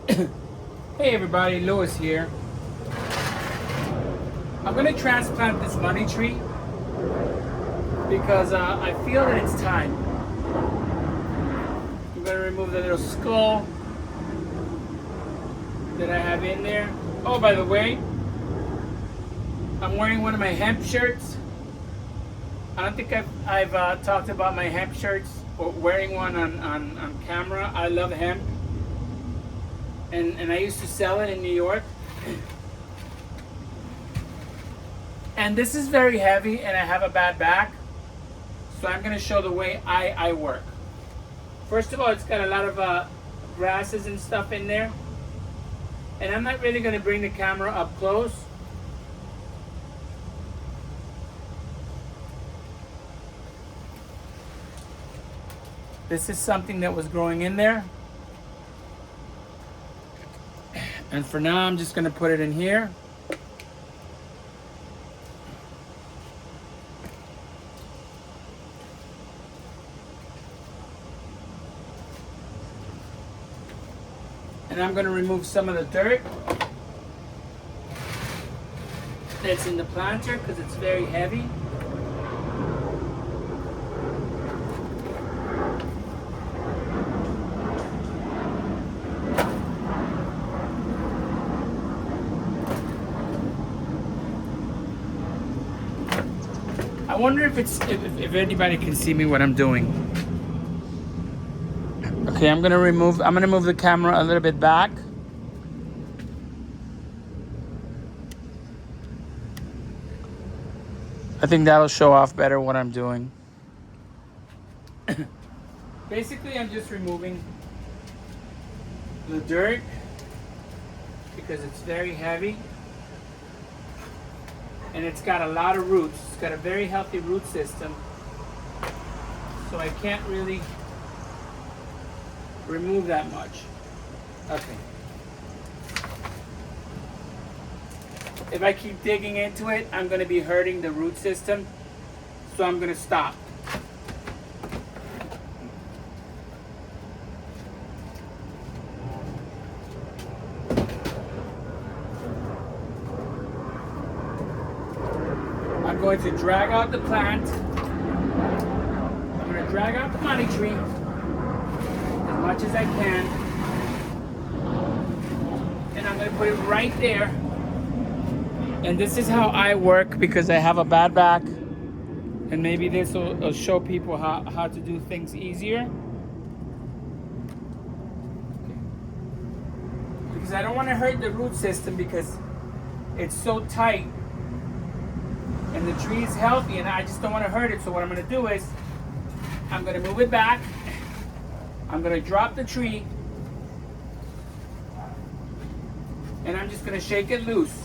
Hey everybody, Lewis here. I'm gonna transplant this money tree because I feel that it's time. I'm gonna remove the little skull that I have in there. Oh, by the way, I'm wearing one of my hemp shirts. I don't think I've talked about my hemp shirts or wearing one on camera. I love hemp. And I used to sell it in New York. And this is very heavy and I have a bad back. So I'm gonna show the way I work. First of all, it's got a lot of grasses and stuff in there. And I'm not really gonna bring the camera up close. This is something that was growing in there. And for now, I'm just gonna put it in here. And I'm gonna remove some of the dirt that's in the planter because it's very heavy. I wonder if anybody can see me what I'm doing. Okay, I'm gonna move the camera a little bit back. I think that'll show off better what I'm doing. Basically, I'm just removing the dirt because it's very heavy. And it's got a lot of roots. It's got a very healthy root system. So I can't really remove that much. Okay. If I keep digging into it, I'm going to be hurting the root system. So I'm going to stop. I'm going to drag out the plant. I'm going to drag out the money tree as much as I can. And I'm going to put it right there. And this is how I work because I have a bad back. And maybe this will show people how to do things easier. Because I don't want to hurt the root system because it's so tight. And the tree is healthy and I just don't want to hurt it. So what I'm going to do is I'm going to move it back. I'm going to drop the tree. And I'm just going to shake it loose.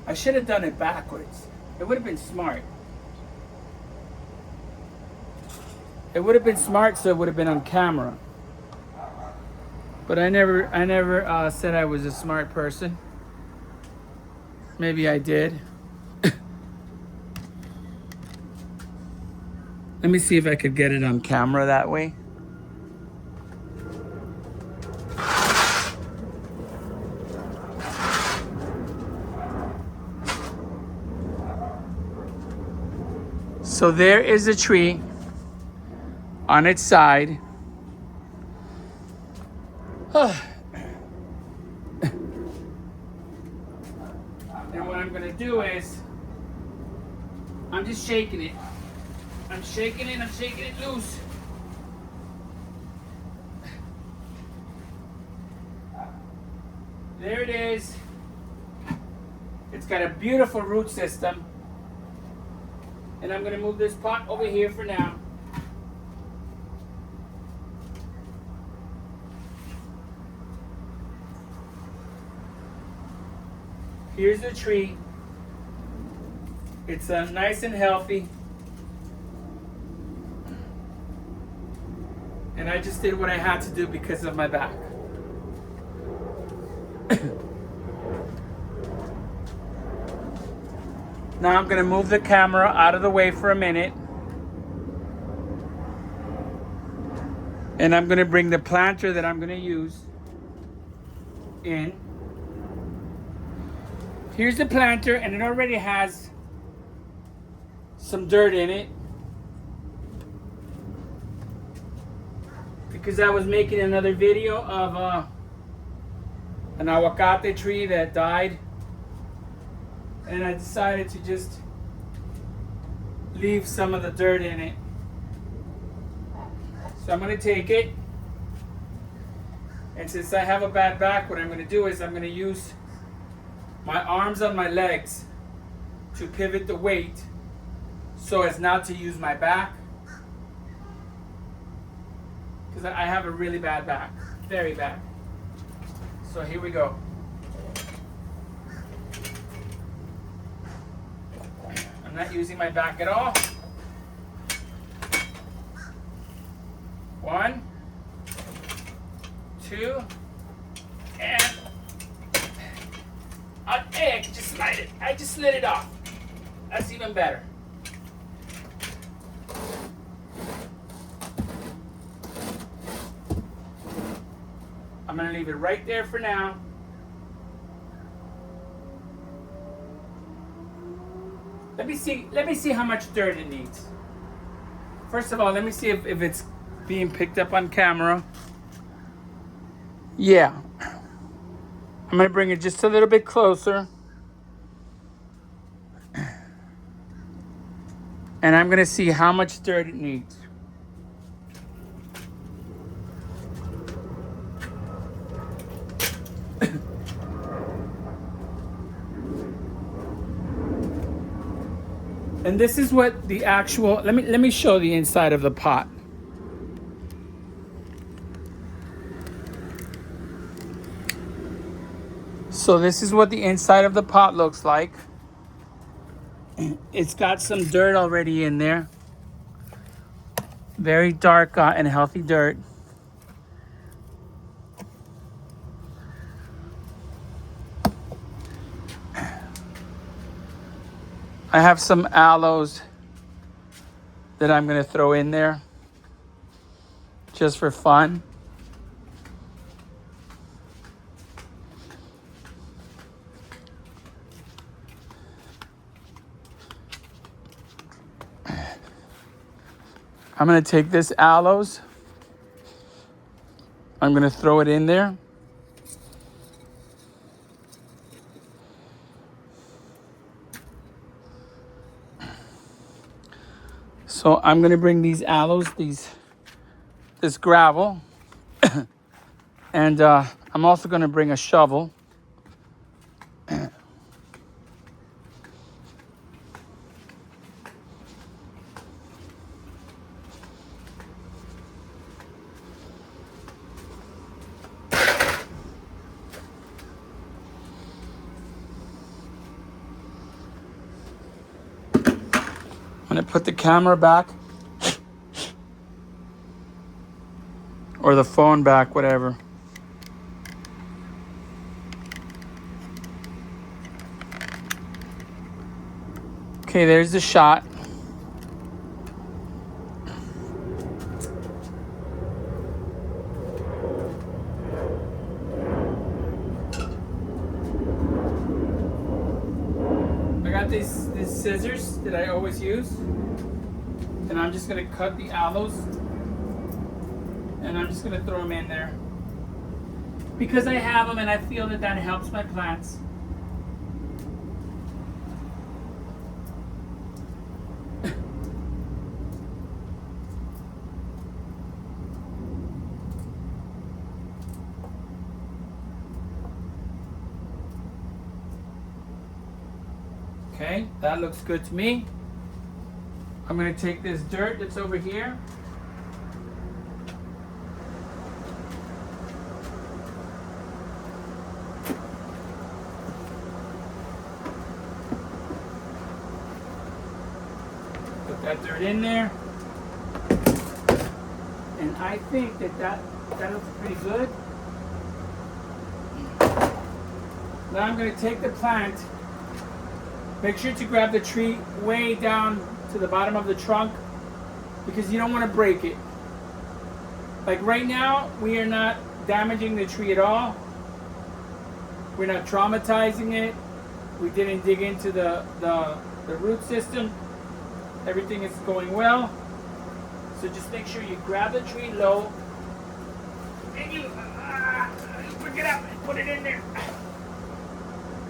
I should have done it backwards. It would have been smart. It would have been smart so it would have been on camera. But I never said I was a smart person. Maybe I did. Let me see if I could get it on camera that way. So there is a tree on its side. And what I'm gonna do is, I'm just shaking it. I'm shaking it loose. There it is. It's got a beautiful root system. And I'm gonna move this pot over here for now. Here's the tree. It's nice and healthy. And I just did what I had to do because of my back. Now I'm going to move the camera out of the way for a minute. And I'm gonna bring the planter that I'm gonna use in. Here's the planter, and it already has some dirt in it because I was making another video of an aguacate tree that died, and I decided to just leave some of the dirt in it. So I'm going to take it, and since I have a bad back, what I'm going to do is I'm going to use my arms on my legs to pivot the weight so as not to use my back, because I have a really bad back, very bad. So here we go. I'm not using my back at all. 1, 2, and hey, I can just slide it. I just slid it off. That's even better. I'm gonna leave it right there for now. Let me see how much dirt it needs. First of all, let me see if it's being picked up on camera. Yeah. I'm gonna bring it just a little bit closer. And I'm gonna see how much dirt it needs. And this is what the actual, let me show the inside of the pot. So this is what the inside of the pot looks like. It's got some dirt already in there. Very dark and healthy dirt. I have some aloes that I'm gonna throw in there just for fun. I'm gonna take this aloes. I'm gonna throw it in there. So I'm gonna bring these aloes, this gravel, and I'm also gonna bring a shovel. I'm gonna put the camera back, or the phone back, whatever. Okay, there's the shot. I got these scissors that I always use, and I'm just gonna cut the aloes, and I'm just gonna throw them in there because I have them, and I feel that helps my plants. Okay, that looks good to me. I'm gonna take this dirt that's over here. Put that dirt in there. And I think that looks pretty good. Now I'm gonna take the plant. Make sure to grab the tree way down to the bottom of the trunk because you don't want to break it. Like right now, we are not damaging the tree at all. We're not traumatizing it. We didn't dig into the root system. Everything is going well. So just make sure you grab the tree low and you pick it up and put it in there.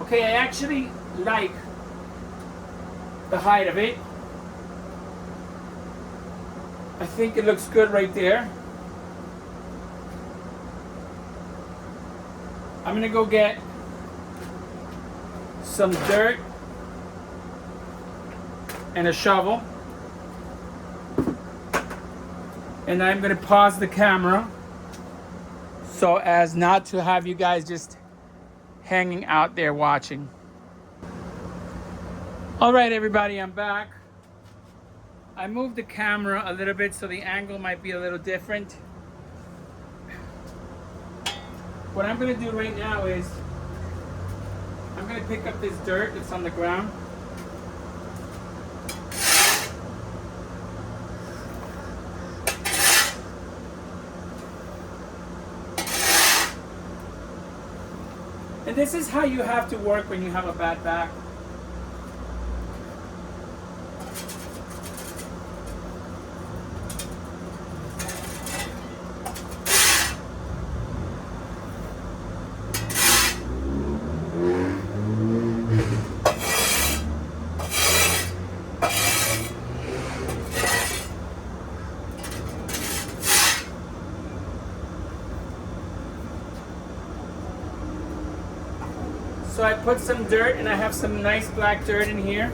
Okay, I actually like the height of it. I think it looks good right there. I'm gonna go get some dirt and a shovel. And I'm gonna pause the camera so as not to have you guys just hanging out there watching. All right, everybody, I'm back. I moved the camera a little bit so the angle might be a little different. What I'm gonna do right now is I'm gonna pick up this dirt that's on the ground. And this is how you have to work when you have a bad back. So I put some dirt, and I have some nice black dirt in here.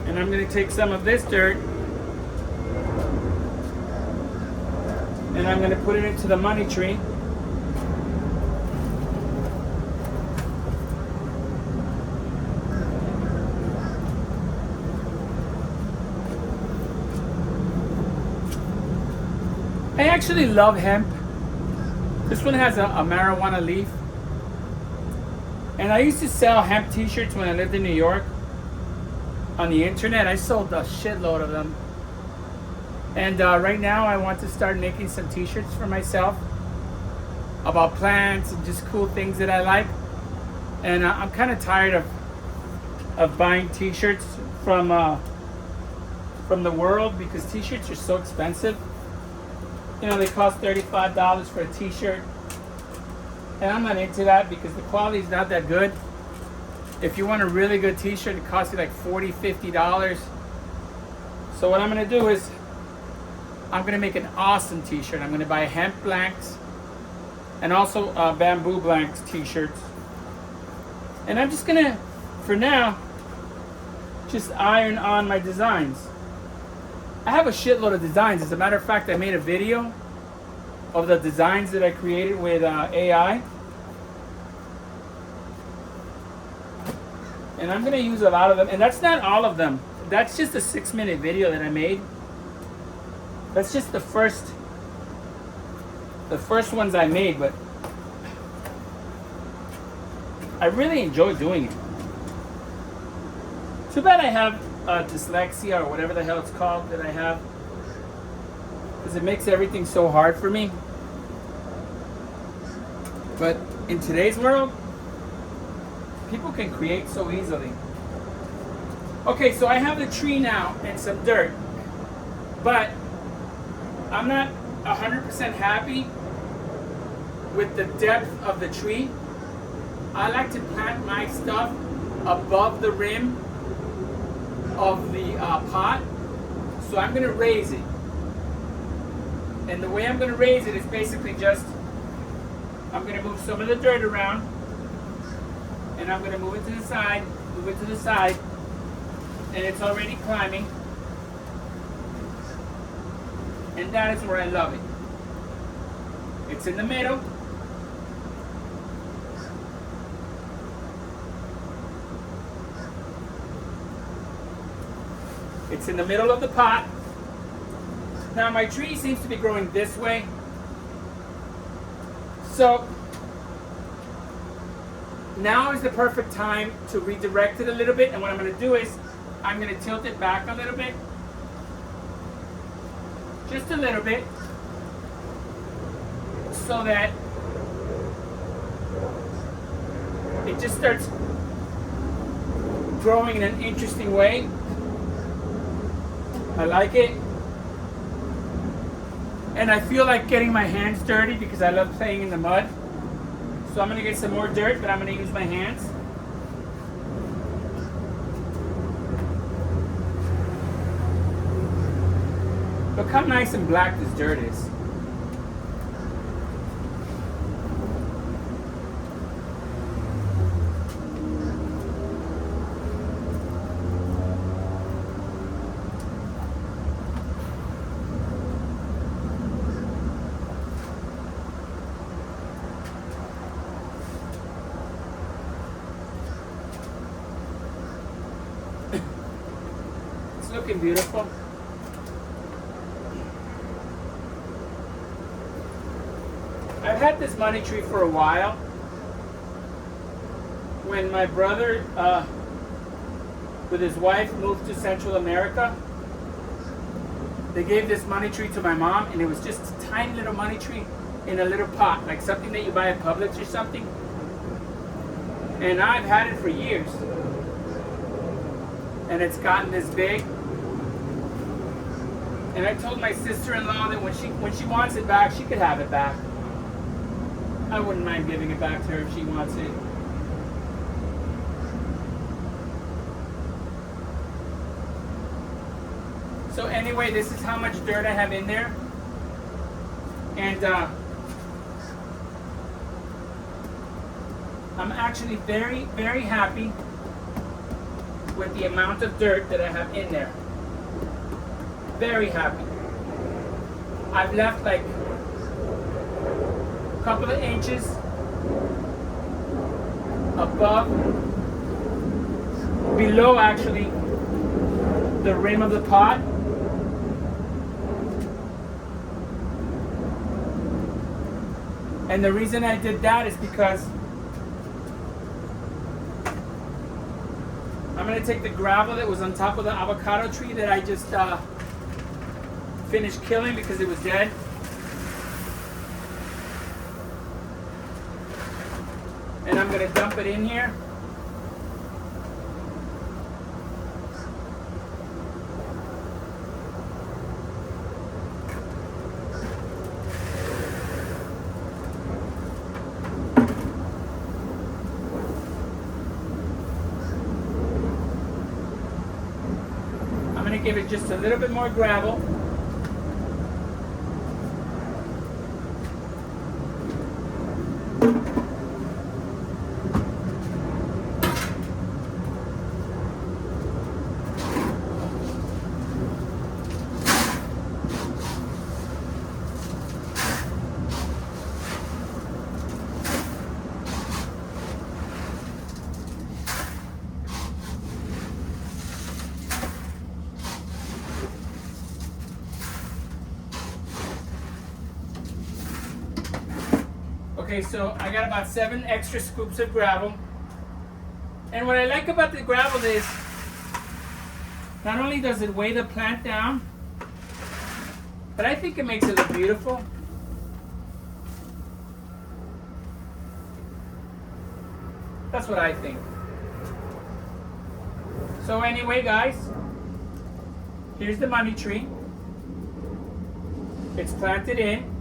And I'm going to take some of this dirt and I'm going to put it into the money tree. I actually love hemp. This one has a marijuana leaf. And I used to sell hemp t-shirts when I lived in New York. On the internet, I sold a shitload of them. And right now I want to start making some t-shirts for myself about plants and just cool things that I like. And I'm kind of tired of buying t-shirts from the world, because t-shirts are so expensive. You know, they cost $35 for a t-shirt. And I'm not into that because the quality is not that good. If you want a really good t-shirt, it costs you like $40, $50. So what I'm gonna do is, I'm gonna make an awesome t-shirt. I'm gonna buy hemp blanks and also bamboo blanks t-shirts. And I'm just gonna, for now, just iron on my designs. I have a shitload of designs. As a matter of fact, I made a video of the designs that I created with AI. And I'm gonna use a lot of them. And that's not all of them. That's just a 6-minute video that I made. That's just the first ones I made, but I really enjoy doing it. Too bad I have dyslexia, or whatever the hell it's called that I have, because it makes everything so hard for me. But in today's world, people can create so easily. Okay, so I have the tree now and some dirt, but I'm not 100% happy with the depth of the tree. I like to plant my stuff above the rim of the pot, so I'm gonna raise it. And the way I'm gonna raise it is basically just, I'm gonna move some of the dirt around, and I'm gonna move it to the side, and it's already climbing. And that is where I love it. It's in the middle. It's in the middle of the pot. Now my tree seems to be growing this way. So now is the perfect time to redirect it a little bit. And what I'm going to do is, I'm going to tilt it back a little bit. Just a little bit. so that it just starts growing in an interesting way. I like it. And I feel like getting my hands dirty because I love playing in the mud. So I'm going to get some more dirt, but I'm going to use my hands. Look how nice and black this dirt is. It's looking beautiful. I've had this money tree for a while. When my brother, with his wife, moved to Central America, they gave this money tree to my mom, and it was just a tiny little money tree in a little pot, like something that you buy at Publix or something. And I've had it for years. And it's gotten this big. And I told my sister-in-law that when she wants it back, she could have it back. I wouldn't mind giving it back to her if she wants it. So anyway, this is how much dirt I have in there. And I'm actually very, very happy with the amount of dirt that I have in there. Very happy. I've left like a couple of inches above, below actually, the rim of the pot. And the reason I did that is because I'm going to take the gravel that was on top of the avocado tree that I just finished killing because it was dead. And I'm going to dump it in here. Give it just a little bit more gravel. Okay, so I got about 7 extra scoops of gravel. And what I like about the gravel is, not only does it weigh the plant down, but I think it makes it look beautiful. That's what I think. So anyway, guys, here's the money tree. It's planted in.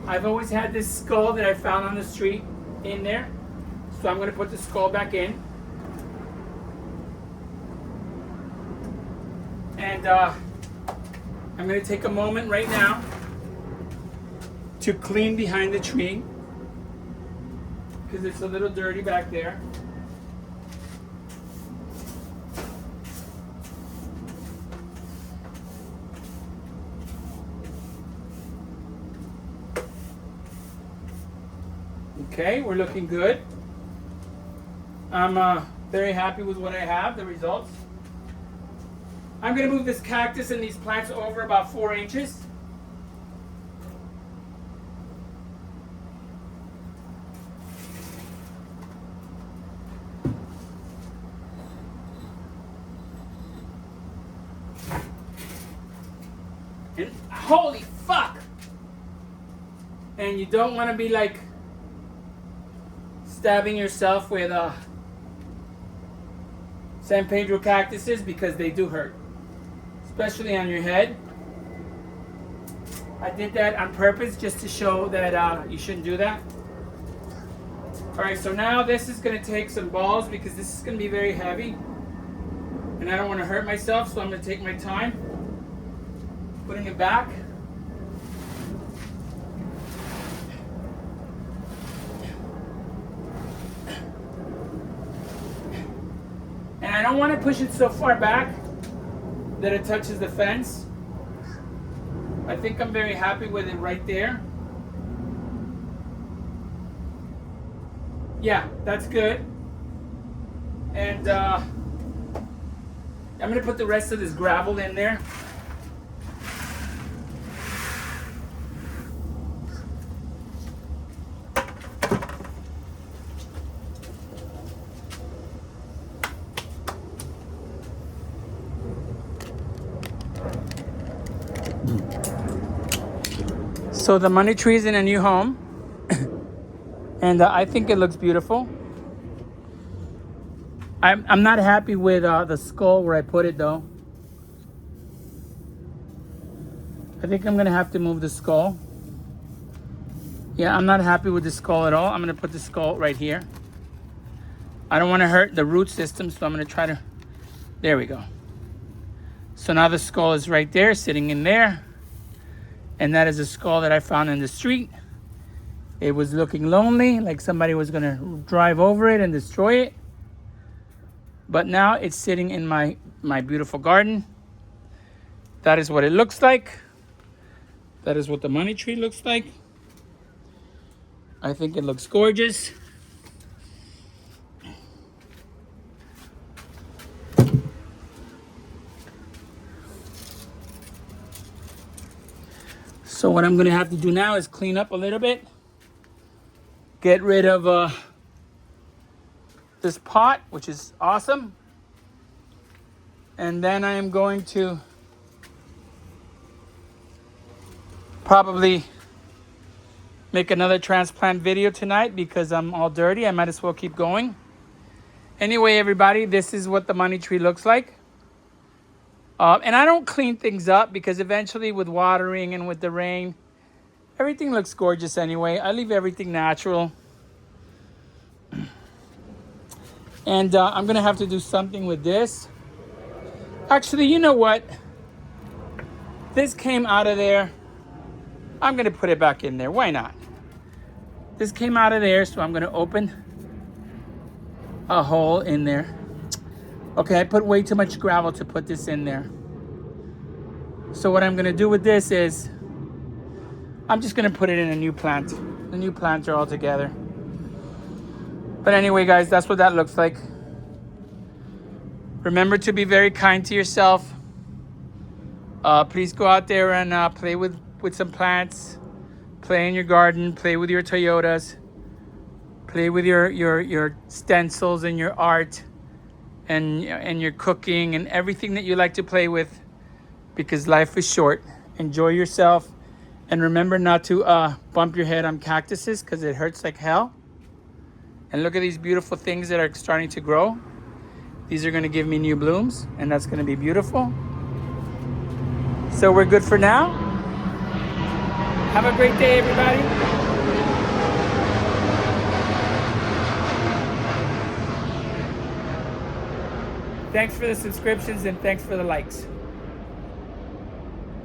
I've always had this skull that I found on the street in there. So I'm going to put the skull back in. And I'm going to take a moment right now to clean behind the tree, because it's a little dirty back there. Okay, we're looking good. I'm very happy with what I have, the results. I'm going to move this cactus and these plants over about 4 inches. And holy fuck! And you don't want to be like stabbing yourself with San Pedro cactuses because they do hurt, especially on your head. I did that on purpose just to show that you shouldn't do that. Alright, so now this is going to take some balls because this is going to be very heavy. And I don't want to hurt myself, so I'm going to take my time putting it back. And I don't want to push it so far back that it touches the fence. I think I'm very happy with it right there. Yeah, that's good. And I'm going to put the rest of this gravel in there. So the money tree is in a new home. And I think it looks beautiful. I'm not happy with the skull where I put it though. I think I'm gonna have to move the skull. Yeah, I'm not happy with the skull at all. I'm gonna put the skull right here. I don't wanna hurt the root system, so I'm gonna try to, there we go. So now the skull is right there, sitting in there. And that is a skull that I found in the street. It was looking lonely, like somebody was gonna drive over it and destroy it. But now it's sitting in my beautiful garden. That is what it looks like. That is what the money tree looks like. I think it looks gorgeous. So what I'm gonna have to do now is clean up a little bit. Get rid of this pot, which is awesome. And then I am going to probably make another transplant video tonight because I'm all dirty. I might as well keep going. Anyway, everybody, this is what the money tree looks like. And I don't clean things up because eventually with watering and with the rain, everything looks gorgeous anyway. I leave everything natural. And I'm going to have to do something with this. Actually, you know what? This came out of there. I'm going to put it back in there. Why not? This came out of there, so I'm going to open a hole in there. Okay, I put way too much gravel to put this in there. So what I'm going to do with this is I'm just going to put it in a new plant. The new planter altogether. But anyway, guys, that's what that looks like. Remember to be very kind to yourself. Please go out there and play with some plants. Play in your garden. Play with your Toyotas. Play with your stencils and your art and your cooking and everything that you like to play with, because life is short. Enjoy yourself. And remember not to bump your head on cactuses because it hurts like hell. And look at these beautiful things that are starting to grow. These are going to give me new blooms, and that's going to be beautiful. So we're good for now. Have a great day, everybody. Thanks for the subscriptions and thanks for the likes.